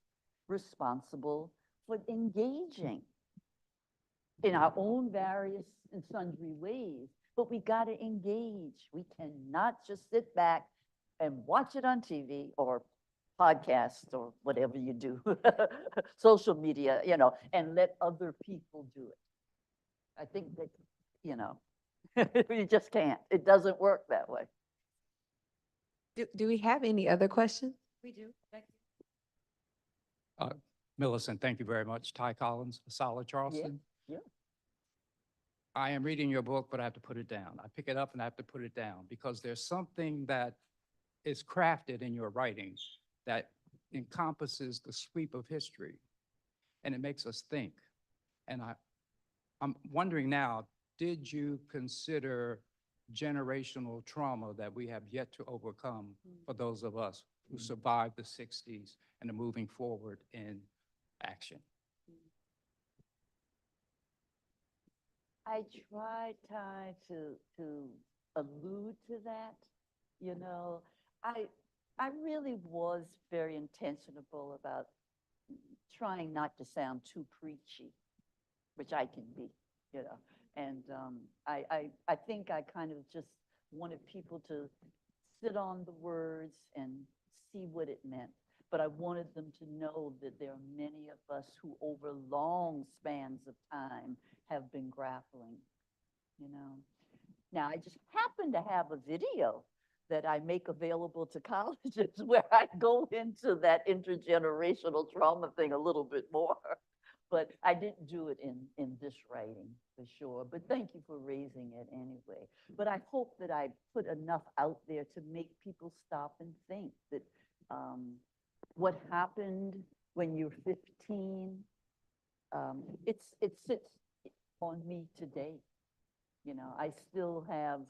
responsible for engaging in our own various and sundry ways. But we got to engage. We cannot just sit back and watch it on TV or podcast or whatever you do, social media, you know, and let other people do it. I think that, you know, you just can't. It doesn't work that way. Do we have any other questions? We do. Millicent, thank you very much. Ty Collins, Solid Charleston. yeah. I am reading your book, but I have to put it down. I pick it up and I have to put it down because there's something that is crafted in your writings that encompasses the sweep of history, and it makes us think. And I'm wondering now, did you consider generational trauma that we have yet to overcome for those of us who survived the 60s and are moving forward in action? I tried, Ty, to allude to that. You know, I really was very intentional about trying not to sound too preachy, which I can be, you know. And I think I kind of just wanted people to sit on the words and see what it meant. But I wanted them to know that there are many of us who over long spans of time have been grappling, you know. Now, I just happen to have a video that I make available to colleges where I go into that intergenerational trauma thing a little bit more. But I didn't do it in this writing for sure. But thank you for raising it anyway. But I hope that I put enough out there to make people stop and think that what happened when you're 15, it sits on me today. You know, I still have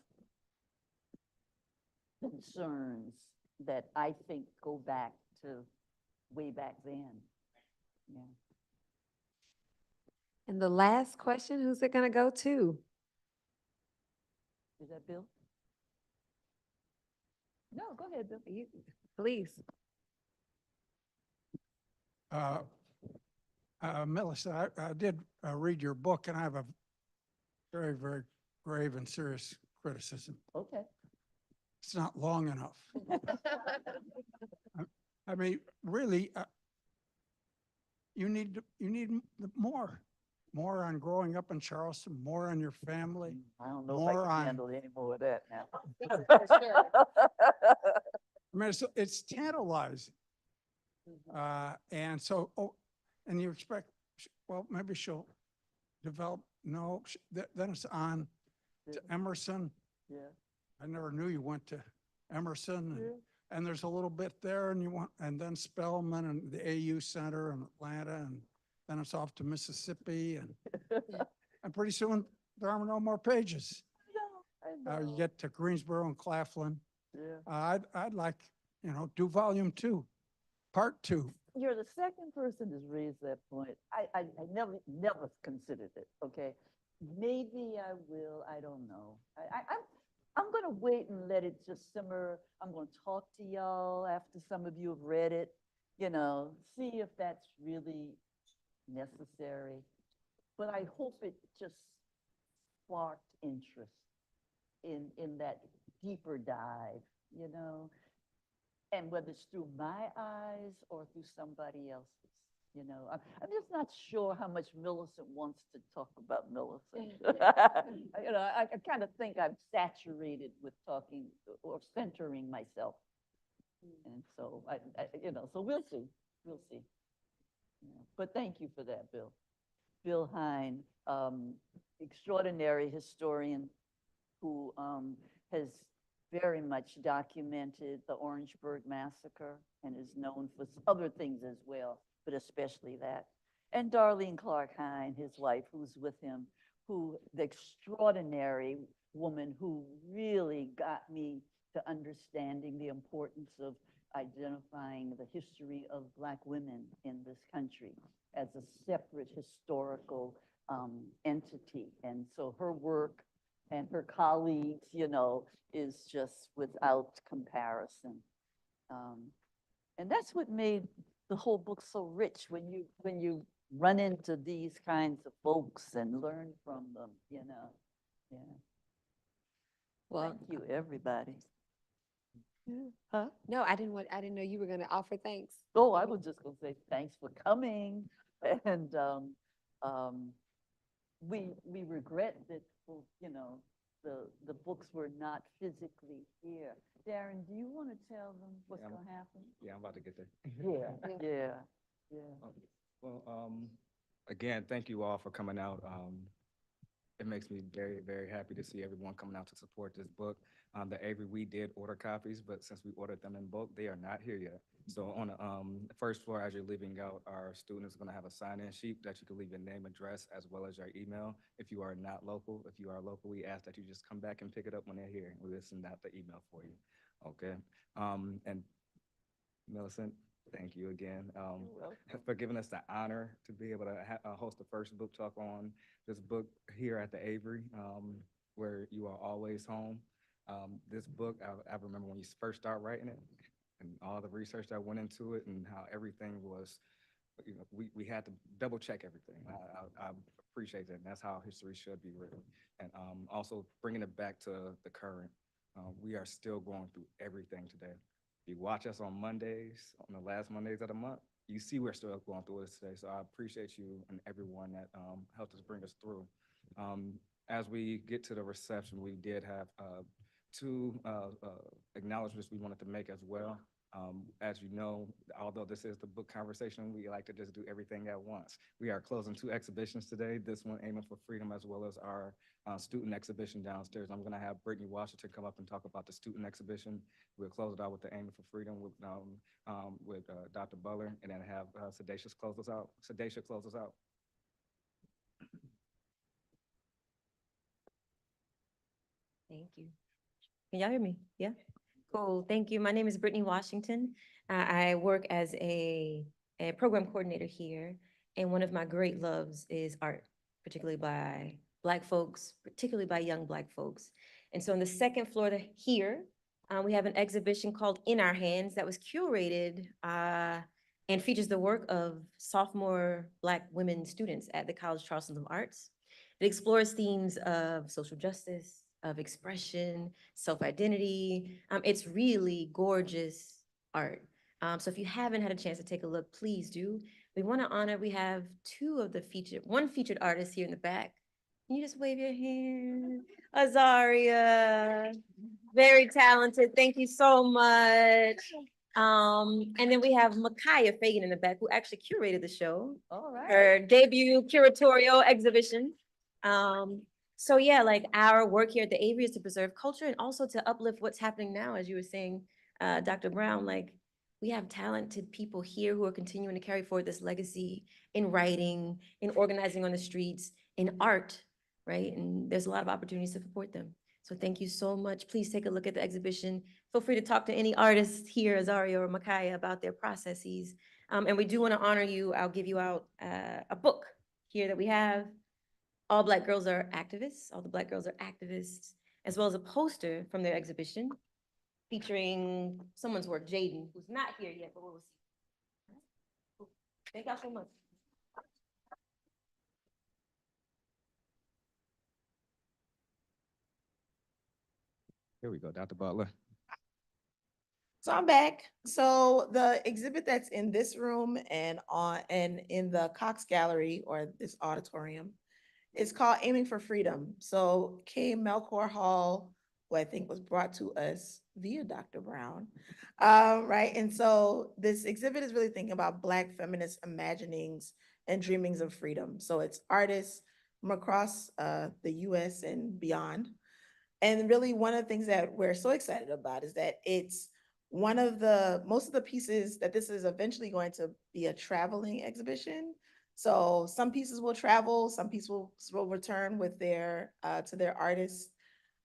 concerns that I think go back to way back then. Yeah. And the last question, who's it gonna go to? Is that Bill? No, go ahead, Bill. Please. Melissa, I did read your book, and I have a very, very grave and serious criticism. Okay. It's not long enough. I mean, really, you need more on growing up in Charleston, more on your family. I don't know if I More can on- handle any more of that now. I mean, it's tantalizing. And so, and you expect, well, maybe she'll develop, no, then it's on to Emerson. Yeah. I never knew you went to Emerson, and there's a little bit there, and then Spelman and the AU Center in Atlanta, and then it's off to Mississippi, and pretty soon there are no more pages. I know. You get to Greensboro and Claflin. Yeah. I'd like, do volume 2, part 2. You're the second person that's raised that point. I never considered it, okay? Maybe I will, I don't know. I'm gonna wait and let it just simmer. I'm gonna talk to y'all after some of you have read it, see if that's really necessary, but I hope it just sparked interest in that deeper dive, you know? And whether it's through my eyes or through somebody else's, you know? I'm just not sure how much Millicent wants to talk about Millicent. You know, I kind of think I'm saturated with talking or centering myself. And so you know, so we'll see, we'll see. Yeah. But thank you for that, Bill. Bill Hine, extraordinary historian who has very much documented the Orangeburg Massacre and is known for other things as well, but especially that. And Darlene Clark Hine, his wife, who's with him, the extraordinary woman who really got me to understanding the importance of identifying the history of Black women in this country as a separate historical entity. And so her work and her colleagues, you know, is just without comparison. And that's what made the whole book so rich when you run into these kinds of folks and learn from them, you know. Yeah. Well, Thank you, everybody. huh? No, I didn't know you were gonna offer thanks. Oh, I was just gonna say thanks for coming, and we regret that, well, you know, the books were not physically here. Darren, do you want to tell them what's Yeah, gonna happen? Yeah, I'm about to get there. Yeah, yeah, yeah. Well, again, thank you all for coming out. It makes me very, very happy to see everyone coming out to support this book. The Avery, we did order copies, but since we ordered them in bulk, they are not here yet. So on the first floor, as you're leaving out, our students are gonna have a sign-in sheet that you can leave your name, address, as well as your email. If you are not local, if you are local, we ask that you just come back and pick it up when they're here. We'll send out the email for you, okay? And Millicent, thank you again for giving us the honor to be able to host the first book talk on this book here at the Avery, where you are always home. This book, I remember when you first started writing it and all the research that went into it and how everything was, you know, we had to double check everything. I appreciate that. And that's how history should be written. And also bringing it back to the current, we are still going through everything today. If you watch us on Mondays, on the last Mondays of the month, you see we're still going through this today. So I appreciate you and everyone that helped us bring us through. As we get to the reception, we did have two acknowledgements we wanted to make as well. As you know, although this is the book conversation, we like to just do everything at once. We are closing two exhibitions today, this one Aiming for Freedom, as well as our student exhibition downstairs. I'm gonna have Brittany Washington come up and talk about the student exhibition. We'll close it out with the Aiming for Freedom with Dr. Butler, and then have Sedacia close us out. Sedacia close us out. Thank you. Can y'all hear me? Yeah? Cool, thank you. My name is Brittany Washington. I work as a program coordinator here, and one of my great loves is art, particularly by Black folks, particularly by young Black folks. And so on the second floor here, we have an exhibition called In Our Hands that was curated and features the work of sophomore Black women students at the College Charleston of Arts. It explores themes of social justice, of expression, self-identity. It's really gorgeous art. So if you haven't had a chance to take a look, please do. We want to honor, we have one featured artist here in the back. Can you just wave your hand? Azaria, very talented. Thank you so much. And then we have Micaiah Fagan in the back, who actually curated the show. All right. Her debut curatorial exhibition. So yeah, like our work here at the Avery is to preserve culture and also to uplift what's happening now, as you were saying, Dr. Brown, like we have talented people here who are continuing to carry forward this legacy in writing, in organizing on the streets, in art, right? And there's a lot of opportunities to support them. So thank you so much. Please take a look at the exhibition. Feel free to talk to any artists here, Azaria or Micaiah, about their processes. And we do want to honor you. I'll give you out a book here that we have. All Black Girls Are Activists. All the Black Girls Are Activists, as well as a poster from their exhibition featuring someone's work, Jaden, who's not here yet, but we'll see. Thank y'all so much. Here we go, Dr. Butler. So I'm back. So the exhibit that's in this room and in the Cox Gallery or this auditorium is called Aiming for Freedom. So Kay Melchor Hall, who I think was brought to us via Dr. Brown, right? And so this exhibit is really thinking about Black feminist imaginings and dreamings of freedom. So it's artists from across the US and beyond. And really, one of the things that we're so excited about is that it's one of the most of the pieces that this is eventually going to be a traveling exhibition. So some pieces will travel, some pieces will return with their to their artists.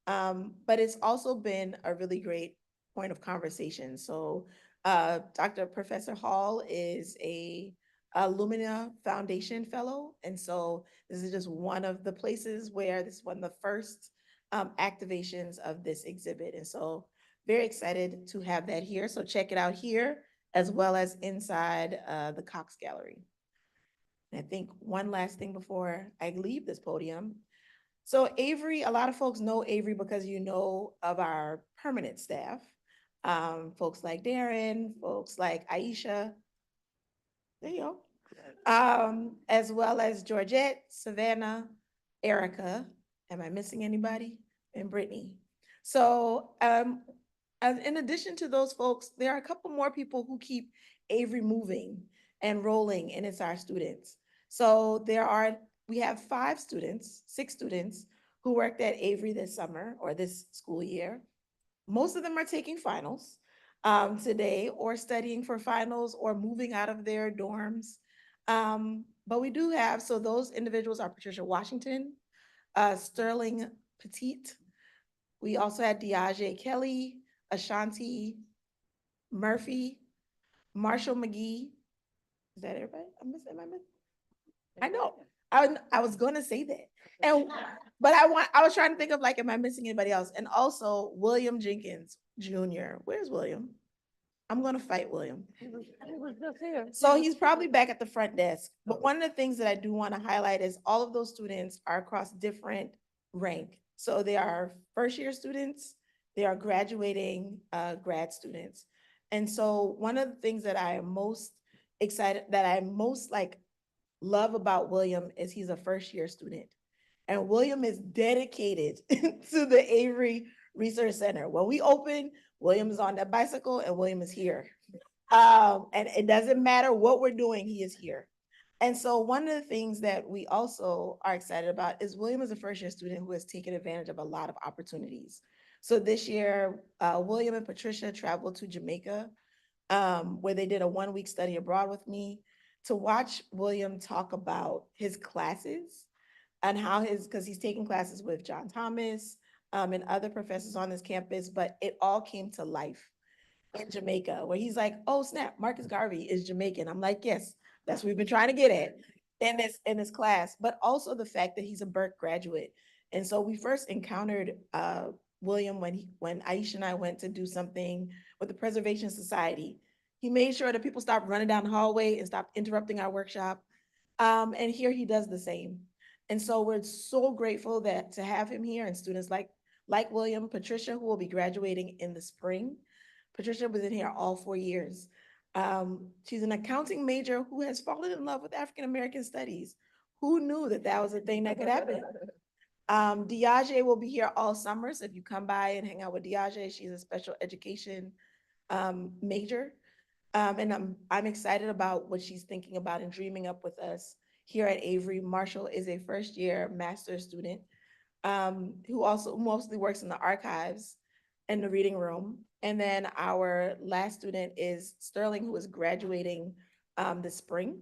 But it's also been a really great point of conversation. So Dr. Professor Hall is a Lumina Foundation Fellow. And so this is just one of the places where this is one of the first activations of this exhibit. And so very excited to have that here. So check it out here as well as inside the Cox Gallery. And I think one last thing before I leave this podium. So Avery, a lot of folks know Avery because you know of our permanent staff. Folks like Darren, folks like Aisha, there you go. As well as Georgette, Savannah, Erica, am I missing anybody? And Brittany. So in addition to those folks, there are a couple more people who keep Avery moving and rolling, and it's our students. So we have 6 students who worked at Avery this summer or this school year. Most of them are taking finals today or studying for finals or moving out of their dorms. But we do have, so those individuals are Patricia Washington, Sterling Petite. We also had Diage Kelly, Ashanti Murphy, Marshall McGee. Is that everybody? Am I missing? I know. I was gonna say that. And but I was trying to think of like, am I missing anybody else? And also William Jenkins Jr. Where's William? I'm gonna fight William. He was just here. So he's probably back at the front desk. But one of the things that I do want to highlight is all of those students are across different rank. So they are first year students, they are graduating grad students. And so one of the things that I am most excited, that I most like love about William is he's a first year student. And William is dedicated to the Avery Research Center. When we open, William is on that bicycle and William is here. And it doesn't matter what we're doing, he is here. And so one of the things that we also are excited about is William is a first year student who has taken advantage of a lot of opportunities. So this year, William and Patricia traveled to Jamaica, where they did a 1-week study abroad with me to watch William talk about his classes and how because he's taking classes with John Thomas and other professors on this campus, but it all came to life in Jamaica, where he's like, oh snap, Marcus Garvey is Jamaican. I'm like, yes, that's what we've been trying to get at in this class, but also the fact that he's a Burke graduate. And so we first encountered William when Aisha and I went to do something with the Preservation Society. He made sure that people stopped running down the hallway and stopped interrupting our workshop. And here he does the same. And so we're so grateful that to have him here and students like William, Patricia, who will be graduating in the spring. Patricia was in here all 4 years. She's an accounting major who has fallen in love with African American studies. Who knew that that was a thing that could happen? Diage will be here all summer. So if you come by and hang out with Diage, she's a special education major. And I'm excited about what she's thinking about and dreaming up with us here at Avery. Marshall is a first year master's student who also mostly works in the archives and the reading room. And then our last student is Sterling, who is graduating this spring.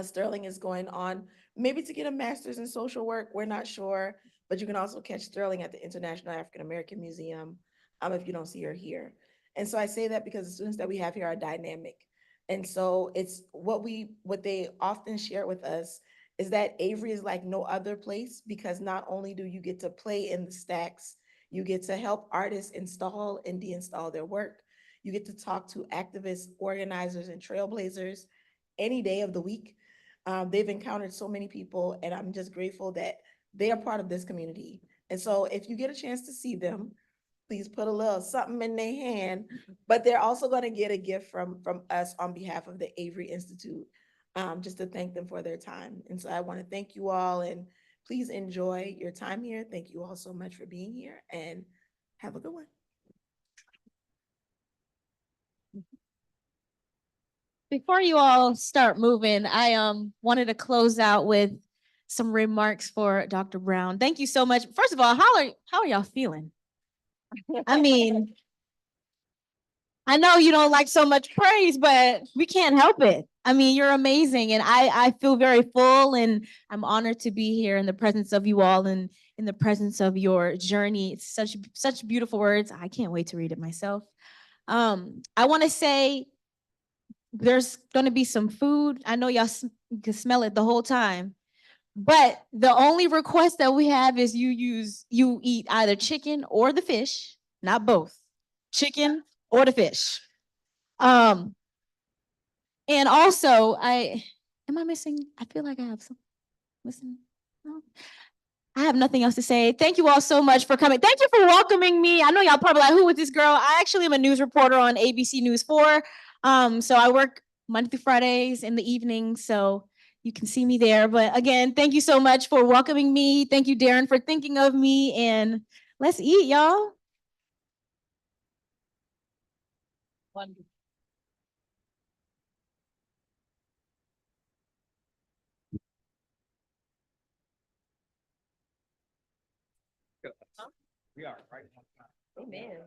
Sterling is going on maybe to get a master's in social work. We're not sure, but you can also catch Sterling at the International African American Museum if you don't see her here. And so I say that because the students that we have here are dynamic. And so it's what they often share with us is that Avery is like no other place, because not only do you get to play in the stacks, you get to help artists install and deinstall their work. You get to talk to activists, organizers, and trailblazers any day of the week. They've encountered so many people, and I'm just grateful that they are part of this community. And so if you get a chance to see them, please put a little something in their hand. But they're also gonna get a gift from us on behalf of the Avery Institute, just to thank them for their time. And so I want to thank you all, and please enjoy your time here. Thank you all so much for being here, and have a good one. Before you all start moving, I wanted to close out with some remarks for Dr. Brown. Thank you so much. First of all, how are y'all feeling? I mean, I know you don't like so much praise, but we can't help it. I mean, you're amazing, and I feel very full, and I'm honored to be here in the presence of you all and in the presence of your journey. It's such beautiful words. I can't wait to read it myself. I want to say there's going to be some food. I know y'all can smell it the whole time. But the only request that we have is you eat either chicken or the fish, not both. Chicken or the fish. And also am I missing? I feel like I have some missing. No. I have nothing else to say. Thank you all so much for coming. Thank you for welcoming me. I know y'all probably like, who is this girl? I actually am a news reporter on ABC News 4. So I work Monday through Fridays in the evening, so you can see me there. But again, thank you so much for welcoming me. Thank you, Darren, for thinking of me. And let's eat, y'all. Wonderful. We are right on time. Amen.